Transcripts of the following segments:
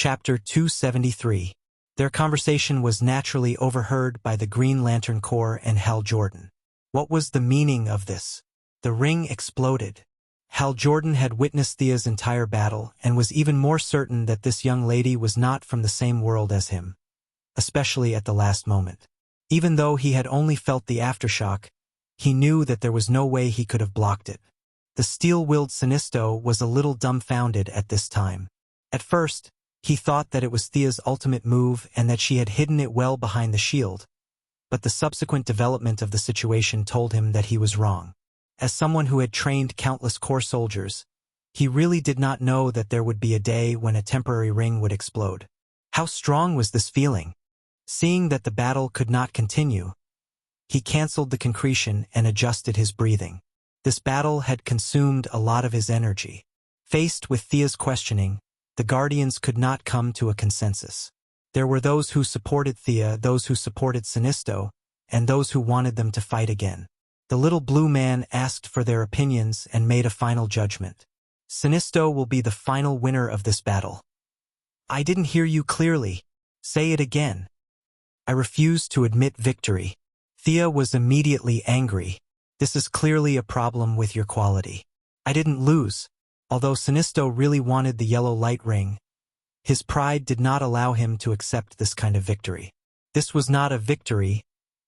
Chapter 273. Their conversation was naturally overheard by the Green Lantern Corps and Hal Jordan. What was the meaning of this? The ring exploded. Hal Jordan had witnessed Thea's entire battle and was even more certain that this young lady was not from the same world as him, especially at the last moment. Even though he had only felt the aftershock, he knew that there was no way he could have blocked it. The steel-willed Sinisto was a little dumbfounded at this time. At first, he thought that it was Thea's ultimate move and that she had hidden it well behind the shield, but the subsequent development of the situation told him that he was wrong. As someone who had trained countless Corps soldiers, he really did not know that there would be a day when a temporary ring would explode. How strong was this feeling? Seeing that the battle could not continue, he canceled the concretion and adjusted his breathing. This battle had consumed a lot of his energy. Faced with Thea's questioning, the Guardians could not come to a consensus. There were those who supported Thea, those who supported Sinisto, and those who wanted them to fight again. The little blue man asked for their opinions and made a final judgment. Sinisto will be the final winner of this battle. I didn't hear you clearly. Say it again. I refuse to admit victory. Thea was immediately angry. This is clearly a problem with your quality. I didn't lose. Although Sinisto really wanted the yellow light ring, his pride did not allow him to accept this kind of victory. This was not a victory,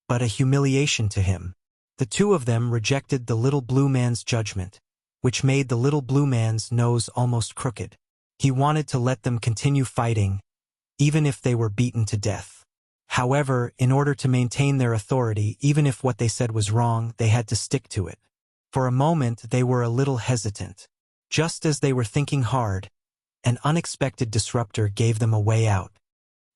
but a humiliation to him. The two of them rejected the little blue man's judgment, which made the little blue man's nose almost crooked. He wanted to let them continue fighting, even if they were beaten to death. However, in order to maintain their authority, even if what they said was wrong, they had to stick to it. For a moment, they were a little hesitant. Just as they were thinking hard, an unexpected disruptor gave them a way out.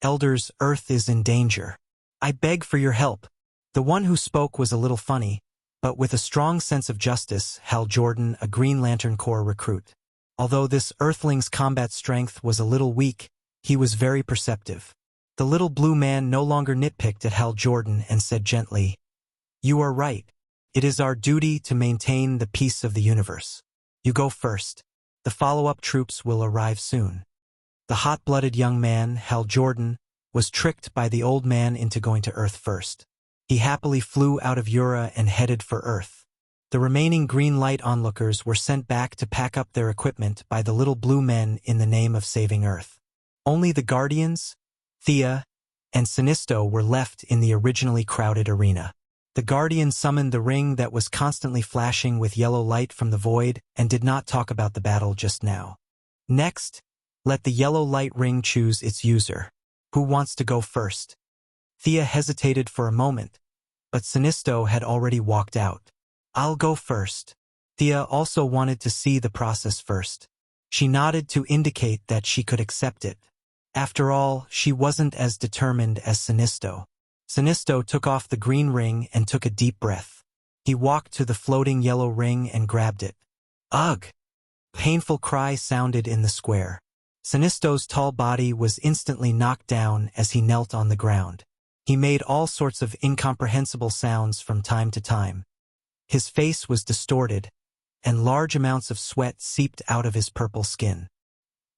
Elders, Earth is in danger. I beg for your help. The one who spoke was a little funny, but with a strong sense of justice, Hal Jordan, a Green Lantern Corps recruit. Although this Earthling's combat strength was a little weak, he was very perceptive. The little blue man no longer nitpicked at Hal Jordan and said gently, "You are right. It is our duty to maintain the peace of the universe. You go first. The follow-up troops will arrive soon." The hot-blooded young man, Hal Jordan, was tricked by the old man into going to Earth first. He happily flew out of Ura and headed for Earth. The remaining green light onlookers were sent back to pack up their equipment by the little blue men in the name of saving Earth. Only the Guardians, Thea, and Sinisto were left in the originally crowded arena. The Guardian summoned the ring that was constantly flashing with yellow light from the void and did not talk about the battle just now. Next, let the yellow light ring choose its user. Who wants to go first? Thea hesitated for a moment, but Sinisto had already walked out. I'll go first. Thea also wanted to see the process first. She nodded to indicate that she could accept it. After all, she wasn't as determined as Sinisto. Sinisto took off the green ring and took a deep breath. He walked to the floating yellow ring and grabbed it. Ugh! A painful cry sounded in the square. Sinisto's tall body was instantly knocked down as he knelt on the ground. He made all sorts of incomprehensible sounds from time to time. His face was distorted, and large amounts of sweat seeped out of his purple skin.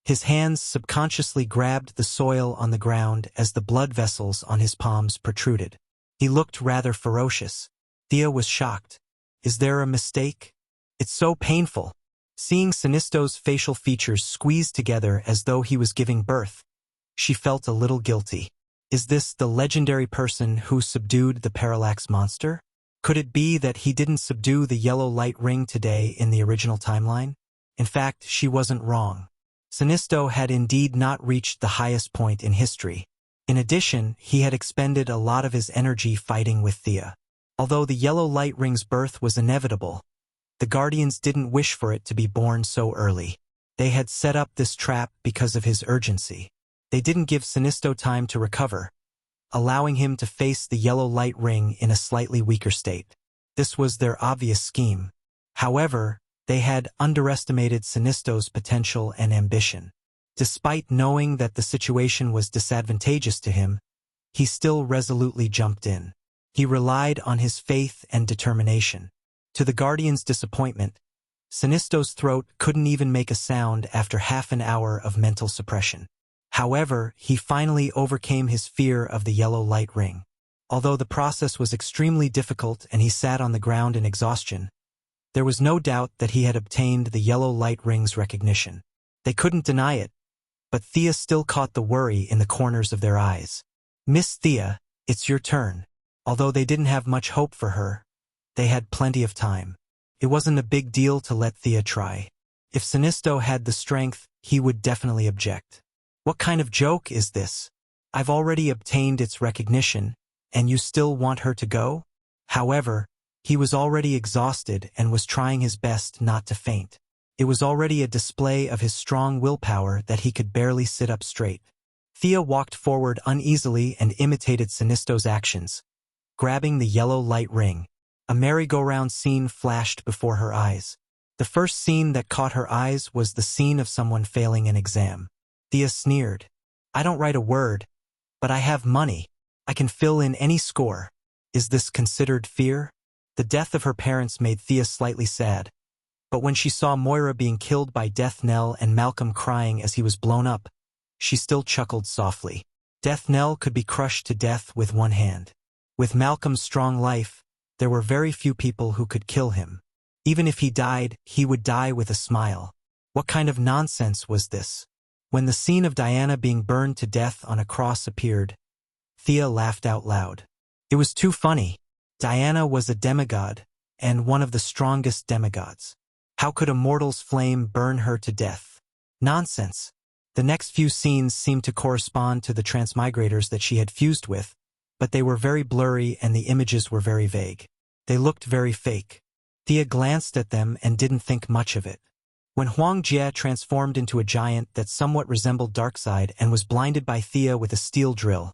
His hands subconsciously grabbed the soil on the ground as the blood vessels on his palms protruded. He looked rather ferocious. Thea was shocked. Is there a mistake? It's so painful. Seeing Sinisto's facial features squeezed together as though he was giving birth, she felt a little guilty. Is this the legendary person who subdued the Parallax monster? Could it be that he didn't subdue the yellow light ring today in the original timeline? In fact, she wasn't wrong. Sinisto had indeed not reached the highest point in history. In addition, he had expended a lot of his energy fighting with Thea. Although the yellow light ring's birth was inevitable, the Guardians didn't wish for it to be born so early. They had set up this trap because of his urgency. They didn't give Sinisto time to recover, allowing him to face the yellow light ring in a slightly weaker state. This was their obvious scheme. However, they had underestimated Sinisto's potential and ambition. Despite knowing that the situation was disadvantageous to him, he still resolutely jumped in. He relied on his faith and determination. To the Guardian's disappointment, Sinisto's throat couldn't even make a sound after half an hour of mental suppression. However, he finally overcame his fear of the yellow light ring. Although the process was extremely difficult and he sat on the ground in exhaustion, there was no doubt that he had obtained the yellow light ring's recognition. They couldn't deny it, but Thea still caught the worry in the corners of their eyes. "Miss Thea, it's your turn." Although they didn't have much hope for her, they had plenty of time. It wasn't a big deal to let Thea try. If Sinisto had the strength, he would definitely object. "What kind of joke is this? I've already obtained its recognition, and you still want her to go?" However, he was already exhausted and was trying his best not to faint. It was already a display of his strong willpower that he could barely sit up straight. Thea walked forward uneasily and imitated Sinisto's actions, grabbing the yellow light ring. A merry-go-round scene flashed before her eyes. The first scene that caught her eyes was the scene of someone failing an exam. Thea sneered. "I don't write a word, but I have money. I can fill in any score. Is this considered fear?" The death of her parents made Thea slightly sad, but when she saw Moira being killed by Death Knell and Malcolm crying as he was blown up, she still chuckled softly. Death Knell could be crushed to death with one hand. With Malcolm's strong life, there were very few people who could kill him. Even if he died, he would die with a smile. What kind of nonsense was this? When the scene of Diana being burned to death on a cross appeared, Thea laughed out loud. It was too funny. Diana was a demigod, and one of the strongest demigods. How could a mortal's flame burn her to death? Nonsense. The next few scenes seemed to correspond to the transmigrators that she had fused with, but they were very blurry and the images were very vague. They looked very fake. Thea glanced at them and didn't think much of it. When Huang Jie transformed into a giant that somewhat resembled Darkseid and was blinded by Thea with a steel drill,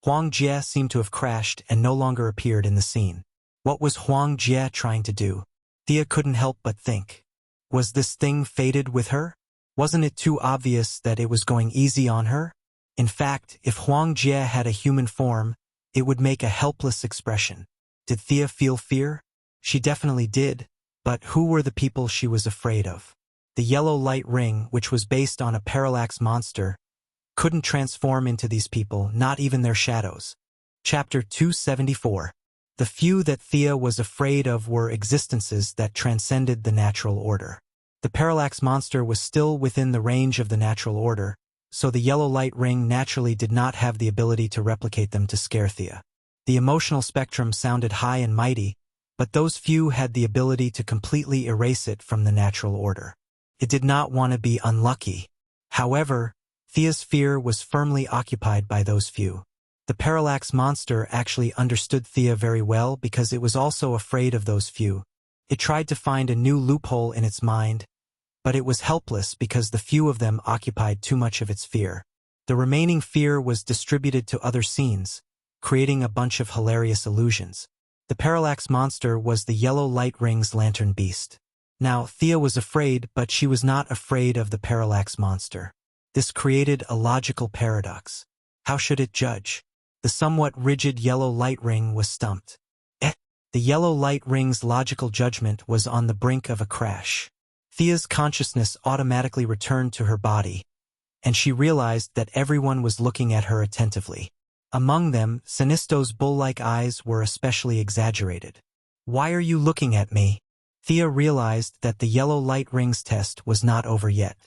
Huang Jie seemed to have crashed and no longer appeared in the scene. What was Huang Jie trying to do? Thea couldn't help but think. Was this thing fated with her? Wasn't it too obvious that it was going easy on her? In fact, if Huang Jie had a human form, it would make a helpless expression. Did Thea feel fear? She definitely did, but who were the people she was afraid of? The yellow light ring, which was based on a parallax monster, couldn't transform into these people, not even their shadows. Chapter 274. The few that Thea was afraid of were existences that transcended the natural order. The parallax monster was still within the range of the natural order, so the yellow light ring naturally did not have the ability to replicate them to scare Thea. The emotional spectrum sounded high and mighty, but those few had the ability to completely erase it from the natural order. It did not want to be unlucky. However, Thea's fear was firmly occupied by those few. The parallax monster actually understood Thea very well because it was also afraid of those few. It tried to find a new loophole in its mind, but it was helpless because the few of them occupied too much of its fear. The remaining fear was distributed to other scenes, creating a bunch of hilarious illusions. The parallax monster was the yellow light ring's lantern beast. Now, Thea was afraid, but she was not afraid of the parallax monster. This created a logical paradox. How should it judge? The somewhat rigid yellow light ring was stumped. The yellow light ring's logical judgment was on the brink of a crash. Thea's consciousness automatically returned to her body, and she realized that everyone was looking at her attentively. Among them, Sinisto's bull-like eyes were especially exaggerated. "Why are you looking at me?" Thea realized that the yellow light ring's test was not over yet.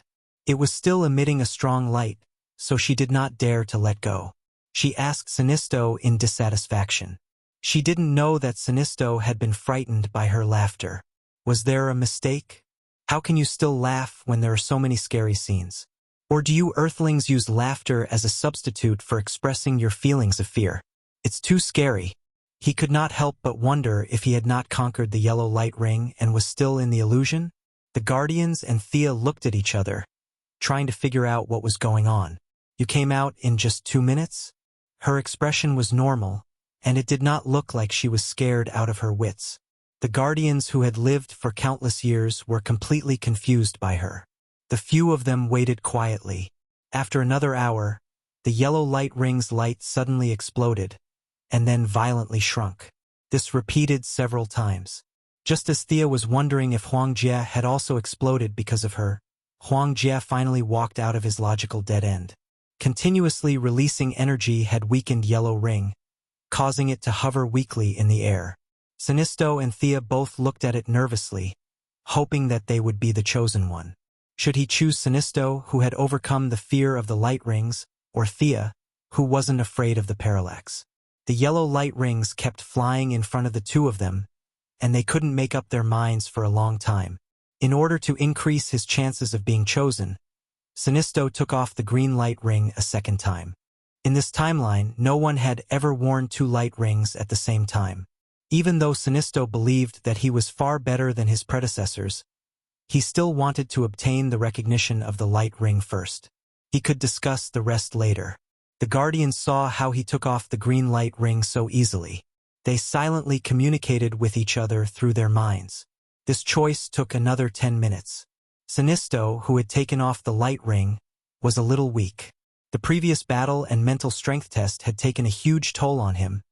It was still emitting a strong light, so she did not dare to let go. She asked Sinisto in dissatisfaction. She didn't know that Sinisto had been frightened by her laughter. Was there a mistake? How can you still laugh when there are so many scary scenes? Or do you Earthlings use laughter as a substitute for expressing your feelings of fear? It's too scary. He could not help but wonder if he had not conquered the yellow light ring and was still in the illusion. The Guardians and Thea looked at each other, trying to figure out what was going on. "You came out in just 2 minutes?" Her expression was normal, and it did not look like she was scared out of her wits. The Guardians who had lived for countless years were completely confused by her. The few of them waited quietly. After another hour, the yellow light ring's light suddenly exploded, and then violently shrunk. This repeated several times. Just as Thea was wondering if Huang Jie had also exploded because of her, Huang Jie finally walked out of his logical dead end. Continuously releasing energy had weakened Yellow Ring, causing it to hover weakly in the air. Sinisto and Thea both looked at it nervously, hoping that they would be the chosen one. Should he choose Sinisto, who had overcome the fear of the light rings, or Thea, who wasn't afraid of the parallax? The yellow light rings kept flying in front of the two of them, and they couldn't make up their minds for a long time. In order to increase his chances of being chosen, Sinisto took off the green light ring a second time. In this timeline, no one had ever worn two light rings at the same time. Even though Sinisto believed that he was far better than his predecessors, he still wanted to obtain the recognition of the light ring first. He could discuss the rest later. The Guardians saw how he took off the green light ring so easily. They silently communicated with each other through their minds. This choice took another 10 minutes. Sinisto, who had taken off the light ring, was a little weak. The previous battle and mental strength test had taken a huge toll on him,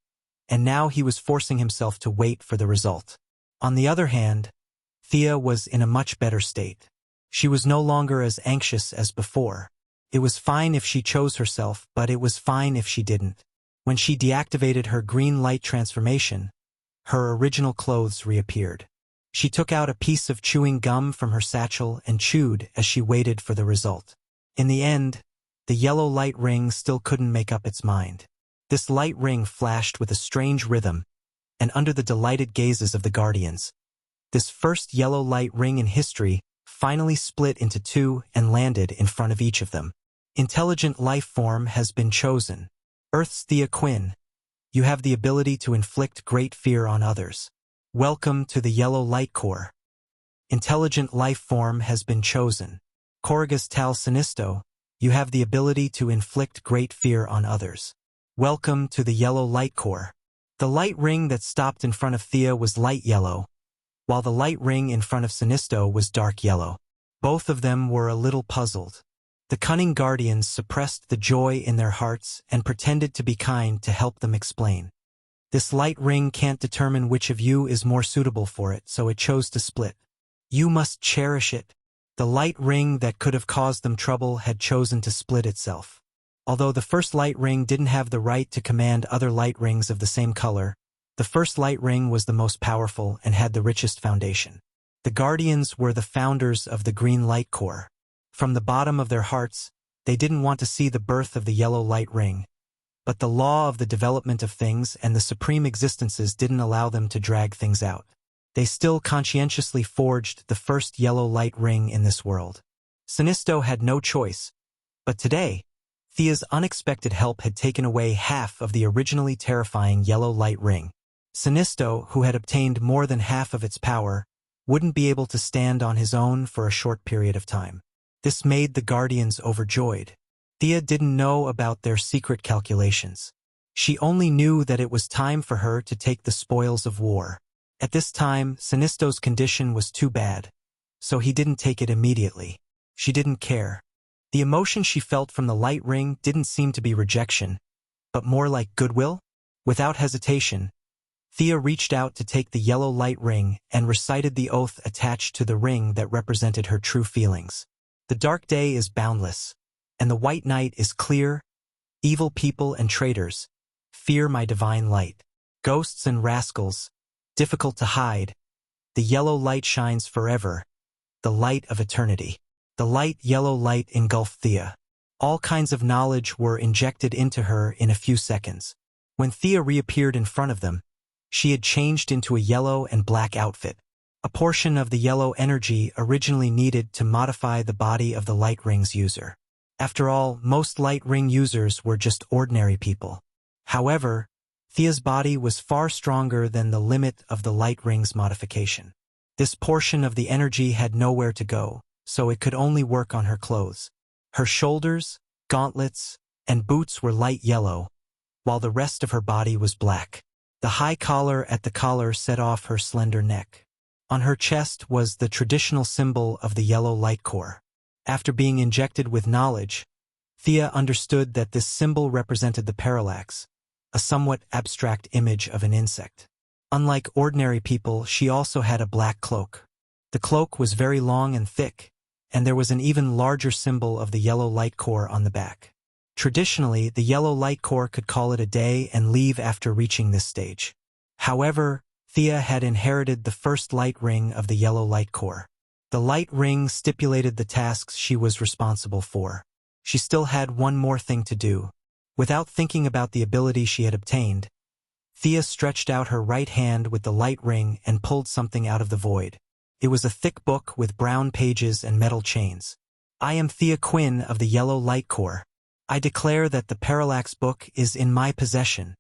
and now he was forcing himself to wait for the result. On the other hand, Thea was in a much better state. She was no longer as anxious as before. It was fine if she chose herself, but it was fine if she didn't. When she deactivated her green light transformation, her original clothes reappeared. She took out a piece of chewing gum from her satchel and chewed as she waited for the result. In the end, the yellow light ring still couldn't make up its mind. This light ring flashed with a strange rhythm, and under the delighted gazes of the Guardians, this first yellow light ring in history finally split into two and landed in front of each of them. Intelligent life form has been chosen. Earth's Thea Quinn, you have the ability to inflict great fear on others. Welcome to the Yellow Light Core. Intelligent life form has been chosen. Corrigus Tal Sinisto, you have the ability to inflict great fear on others. Welcome to the Yellow Light Core. The light ring that stopped in front of Thea was light yellow, while the light ring in front of Sinisto was dark yellow. Both of them were a little puzzled. The cunning Guardians suppressed the joy in their hearts and pretended to be kind to help them explain. This light ring can't determine which of you is more suitable for it, so it chose to split. You must cherish it. The light ring that could have caused them trouble had chosen to split itself. Although the first light ring didn't have the right to command other light rings of the same color, the first light ring was the most powerful and had the richest foundation. The Guardians were the founders of the Green Light Core. From the bottom of their hearts, they didn't want to see the birth of the yellow light ring. But the law of the development of things and the supreme existences didn't allow them to drag things out. They still conscientiously forged the first yellow light ring in this world. Sinisto had no choice. But today, Thea's unexpected help had taken away half of the originally terrifying yellow light ring. Sinisto, who had obtained more than half of its power, wouldn't be able to stand on his own for a short period of time. This made the Guardians overjoyed. Thea didn't know about their secret calculations. She only knew that it was time for her to take the spoils of war. At this time, Sinisto's condition was too bad, so he didn't take it immediately. She didn't care. The emotion she felt from the light ring didn't seem to be rejection, but more like goodwill. Without hesitation, Thea reached out to take the yellow light ring and recited the oath attached to the ring that represented her true feelings. The dark day is boundless, and the white night is clear. Evil people and traitors, fear my divine light. Ghosts and rascals, difficult to hide. The yellow light shines forever, the light of eternity. The light yellow light engulfed Thea. All kinds of knowledge were injected into her in a few seconds. When Thea reappeared in front of them, she had changed into a yellow and black outfit. A portion of the yellow energy originally needed to modify the body of the light ring's user. After all, most light ring users were just ordinary people. However, Thea's body was far stronger than the limit of the light ring's modification. This portion of the energy had nowhere to go, so it could only work on her clothes. Her shoulders, gauntlets, and boots were light yellow, while the rest of her body was black. The high collar at the collar set off her slender neck. On her chest was the traditional symbol of the yellow light core. After being injected with knowledge, Thea understood that this symbol represented the parallax, a somewhat abstract image of an insect. Unlike ordinary people, she also had a black cloak. The cloak was very long and thick, and there was an even larger symbol of the yellow light core on the back. Traditionally, the Yellow Light Corps could call it a day and leave after reaching this stage. However, Thea had inherited the first light ring of the Yellow Light Corps. The light ring stipulated the tasks she was responsible for. She still had one more thing to do. Without thinking about the ability she had obtained, Thea stretched out her right hand with the light ring and pulled something out of the void. It was a thick book with brown pages and metal chains. I am Thea Quinn of the Yellow Light Corps. I declare that the Parallax book is in my possession.